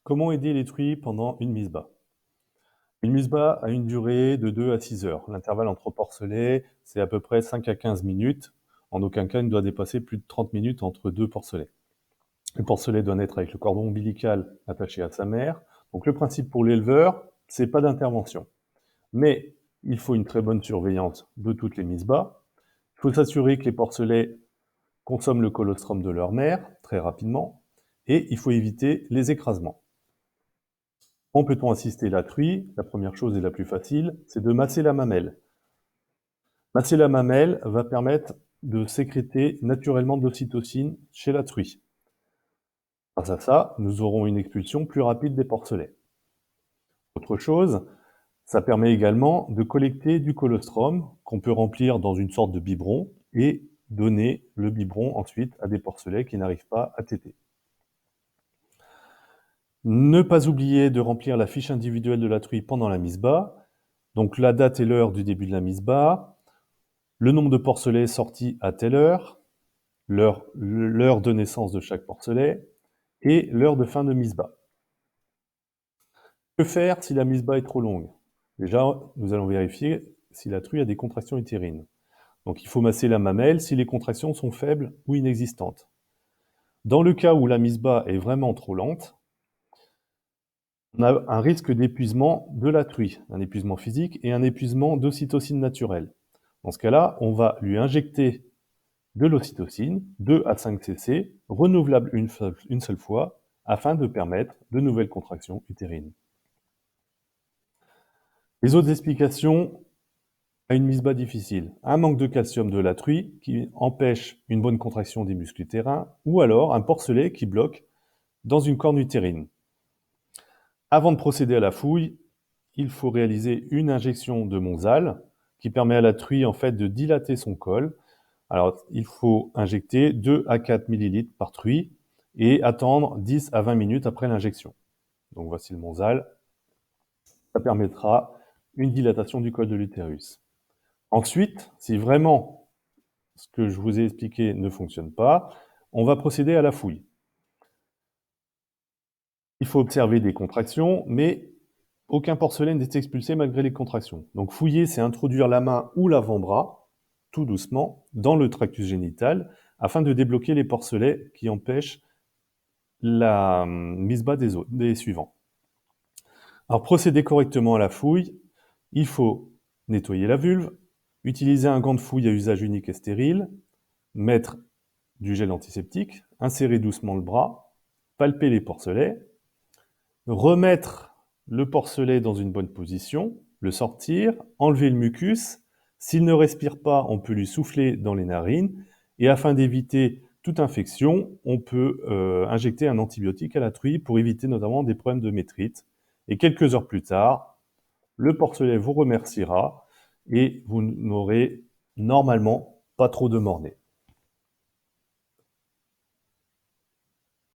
Comment aider les truies pendant une mise bas? Une mise bas a une durée de 2 à 6 heures. L'intervalle entre porcelets, c'est à peu près 5 à 15 minutes. En aucun cas, il ne doit dépasser plus de 30 minutes entre deux porcelets. Le porcelet doit naître avec le cordon ombilical attaché à sa mère. Donc le principe pour l'éleveur, c'est pas d'intervention. Mais il faut une très bonne surveillance de toutes les mises bas. Il faut s'assurer que les porcelets consomment le colostrum de leur mère très rapidement. Et il faut éviter les écrasements. Comment peut-on assister la truie? La première chose et la plus facile, c'est de masser la mamelle. Masser la mamelle va permettre de sécréter naturellement de l'ocytocine chez la truie. Grâce à ça, nous aurons une expulsion plus rapide des porcelets. Autre chose, ça permet également de collecter du colostrum qu'on peut remplir dans une sorte de biberon et donner le biberon ensuite à des porcelets qui n'arrivent pas à téter. Ne pas oublier de remplir la fiche individuelle de la truie pendant la mise bas. Donc la date et l'heure du début de la mise bas, le nombre de porcelets sortis à telle heure, l'heure de naissance de chaque porcelet et l'heure de fin de mise bas. Que faire si la mise bas est trop longue? Déjà, nous allons vérifier si la truie a des contractions utérines. Donc il faut masser la mamelle si les contractions sont faibles ou inexistantes. Dans le cas où la mise bas est vraiment trop lente, on a un risque d'épuisement de la truie, un épuisement physique et un épuisement d'ocytocine naturelle. Dans ce cas-là, on va lui injecter de l'ocytocine, 2 à 5 cc, renouvelable une seule fois, afin de permettre de nouvelles contractions utérines. Les autres explications à une mise bas difficile. Un manque de calcium de la truie qui empêche une bonne contraction des muscles utérins, ou alors un porcelet qui bloque dans une corne utérine. Avant de procéder à la fouille, il faut réaliser une injection de Monzal qui permet à la truie en fait de dilater son col. Alors, il faut injecter 2 à 4 ml par truie et attendre 10 à 20 minutes après l'injection. Donc voici le Monzal. Ça permettra une dilatation du col de l'utérus. Ensuite, si vraiment ce que je vous ai expliqué ne fonctionne pas, on va procéder à la fouille. Il faut observer des contractions, mais aucun porcelet n'est expulsé malgré les contractions. Donc fouiller, c'est introduire la main ou l'avant-bras, tout doucement, dans le tractus génital, afin de débloquer les porcelets qui empêchent la mise bas des suivants. Alors procéder correctement à la fouille, il faut nettoyer la vulve, utiliser un gant de fouille à usage unique et stérile, mettre du gel antiseptique, insérer doucement le bras, palper les porcelets, remettre le porcelet dans une bonne position, le sortir, enlever le mucus. S'il ne respire pas, on peut lui souffler dans les narines. Et afin d'éviter toute infection, on peut injecter un antibiotique à la truie pour éviter notamment des problèmes de métrite. Et quelques heures plus tard, le porcelet vous remerciera et vous n'aurez normalement pas trop de mort-nez.